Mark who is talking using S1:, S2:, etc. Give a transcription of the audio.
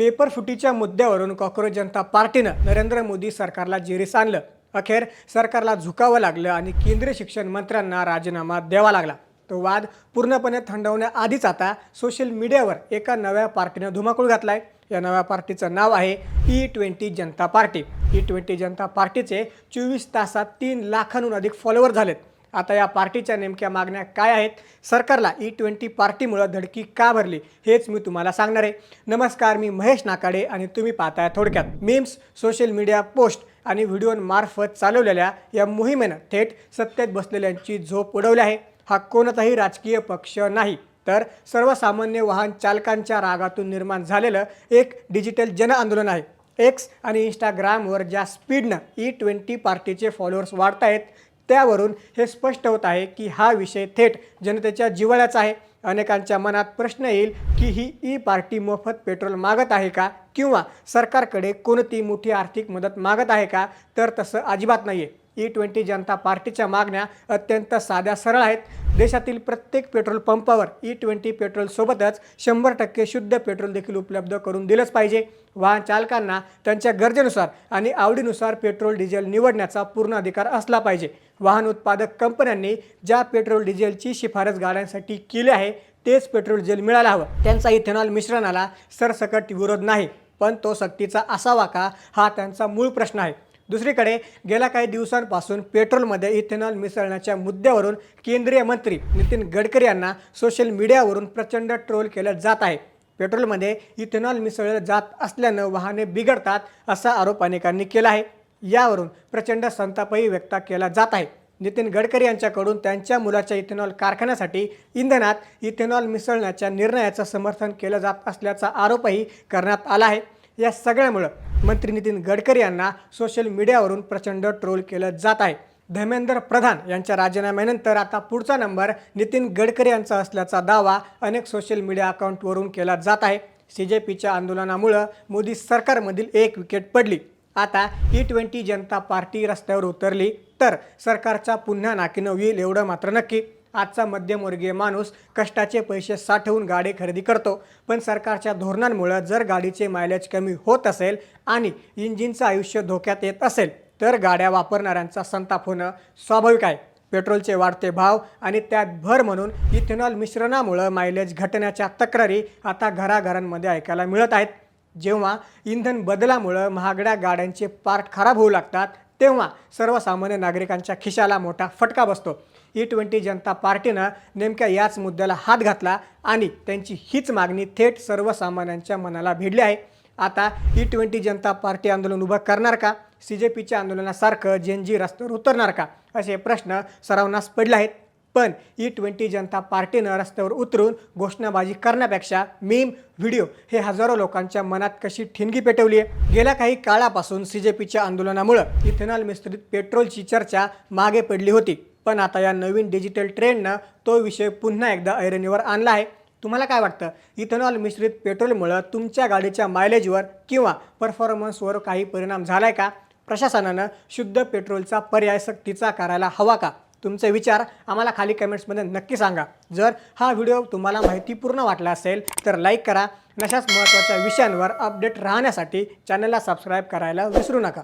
S1: Paper फुटीच्या मुद्द्यावरून cockroach जनता पार्टीनं नरेंद्र मोदी सरकारला जेरीस आणलं। अखेर सरकारला झुकावं लागलं आणि केंद्रीय शिक्षण मंत्र्यांना राजीनामा द्यावा लागला। तो वाद पूर्णपणे थंडवण्याआधीच आता सोशल मीडियावर एका नव्या पार्टीनं धुमाकूळ घातलाय। या नव्या पार्टीचं नाव आहे E20 जनता पार्टी। E20 जनता पार्टीचे 24 तासात 3 लाखांहून अधिक फॉलोअर झालेत। आता या पार्टीच्या नेमक्या मागण्या काय आहेत, सरकारला E20 पार्टीमुळे धडकी का भरली, हेच मी तुम्हाला सांगणार आहे। नमस्कार, मी महेश नाकाडे आणि तुम्ही पाहताय थोडक्यात। मीम्स, सोशल मीडिया पोस्ट आणि व्हिडिओंमार्फत चालवलेल्या या मोहिमेनं थेट सत्तेत बसलेल्यांची झोप उडवली आहे। हा कोणताही राजकीय पक्ष नाही, तर सर्वसामान्य वाहन चालकांच्या रागातून निर्माण झालेलं एक डिजिटल जन आंदोलन आहे। एक्स आणि इंस्टाग्रामवर ज्या स्पीडनं E20 पार्टीचे फॉलोअर्स वाढत आहेत, त्यावरून हे स्पष्ट होत आहे की हा विषय थेट जनतेच्या जिव्हाळ्याचा आहे। अनेकांच्या मनात प्रश्न येईल की ही ई पार्टी मोफत पेट्रोल मागत आहे का, किंवा सरकारकडे कोणती मोठी आर्थिक मदत मागत आहे का? तर तसं अजिबात नाही आहे। E20 जनता पार्टीच्या मागण्या अत्यंत साध्या सरळ आहेत। देशातील प्रत्येक पेट्रोल पंपावर E20 पेट्रोलसोबतच 100% शुद्ध पेट्रोल देखील उपलब्ध करून दिलंच पाहिजे। वाहन चालकांना त्यांच्या गरजेनुसार आणि आवडीनुसार पेट्रोल डिझेल निवडण्याचा पूर्ण अधिकार असला पाहिजे। वाहन उत्पादक कंपन्यांनी ज्या पेट्रोल डिझेलची शिफारस गाड्यांसाठी केली आहे, तेच पेट्रोल डिझेल मिळायला हवं। त्यांचा इथेनॉल मिश्रणाला सरसकट विरोध नाही, पण तो सक्तीचा असावा का, हा त्यांचा मूळ प्रश्न आहे। दुसरीकडे गेल्या काही दिवसांपासून पेट्रोलमध्ये इथेनॉल मिसळण्याच्या मुद्द्यावरून केंद्रीय मंत्री नितीन गडकरी यांना सोशल मीडियावरून प्रचंड ट्रोल केलं जात आहे। पेट्रोलमध्ये इथेनॉल मिसळलं जात असल्यानं वाहने बिघडतात, असा आरोप अनेकांनी केला आहे। यावरून प्रचंड संतापही व्यक्त केला जात आहे। नितीन गडकरी यांच्याकडून त्यांच्या मुलाच्या इथेनॉल कारखान्यासाठी इंधनात इथेनॉल मिसळण्याच्या निर्णयाचं समर्थन केलं जात असल्याचा आरोपही करण्यात आला आहे। या सगळ्यामुळं मंत्री नितीन गडकरी यांना सोशल मीडियावरून प्रचंड ट्रोल केलं जात आहे। धर्मेंद्र प्रधान यांच्या राजीनाम्यानंतर आता पुढचा नंबर नितीन गडकरी यांचा असल्याचा दावा अनेक सोशल मीडिया अकाउंटवरून केला जात आहे। CJPच्या आंदोलनामुळे मोदी सरकारमधील एक विकेट पडली। आता E20 जनता पार्टी रस्त्यावर उतरली तर सरकारचा पुन्हा नाकीनऊ होईल, एवढं मात्र नक्की। आजचा मध्यमवर्गीय माणूस कष्टाचे पैसे साठवून गाडी खरेदी करतो, पण सरकारच्या धोरणांमुळे जर गाडीचे मायलेज कमी होत असेल आणि इंजिनचं आयुष्य धोक्यात येत असेल, तर गाड्या वापरणाऱ्यांचा संताप होणं स्वाभाविक आहे। पेट्रोलचे वाढते भाव आणि त्यात भर म्हणून इथेनॉल मिश्रणामुळे मायलेज घटण्याच्या तक्रारी आता घराघरांमध्ये ऐकायला मिळत आहेत। जेव्हा इंधन बदलामुळे महागड्या गाड्यांचे पार्ट खराब होऊ लागतात, तेव्हा सर्वसामान्य नागरिकांच्या खिशाला मोठा फटका बसतो। E20 जनता पार्टीनं नेमक्या याच मुद्द्याला हात घातला आणि त्यांची हीच मागणी थेट सर्वसामान्यांच्या मनाला भिडली आहे। आता E20 जनता पार्टी आंदोलन उभं करणार का? CJPच्या आंदोलनासारखं जेनजी रस्त्यावर उतरणार का? असे प्रश्न सर्वांनाच पडले आहेत। पण E20 जनता पार्टीनं रस्त्यावर उतरून घोषणाबाजी करण्यापेक्षा मीम, व्हिडिओ हे हजारो लोकांच्या मनात कशी ठिणगी पेटवली आहे। गेल्या काही काळापासून CJPच्या आंदोलनामुळे इथेनॉल मिश्रित पेट्रोलची चर्चा मागे पडली होती, पण आता या नवीन डिजिटल ट्रेंडनं तो विषय पुन्हा एकदा ऐरणीवर आणला आहे। तुम्हाला काय वाटतं, इथेनॉल मिश्रित पेट्रोलमुळे तुमच्या गाडीच्या मायलेजवर किंवा परफॉर्मन्सवर काही परिणाम झालाय का? प्रशासनानं शुद्ध पेट्रोलचा पर्याय सक्तीचा करायला हवा का? तुमचे विचार आम्हाला खाली कमेंट्समध्ये नक्की सांगा। जर हा व्हिडिओ तुम्हाला माहितीपूर्ण वाटला असेल तर लाईक करा। अशाच महत्त्वाच्या विषयांवर अपडेट राहण्यासाठी चॅनलला सबस्क्राईब करायला विसरू नका।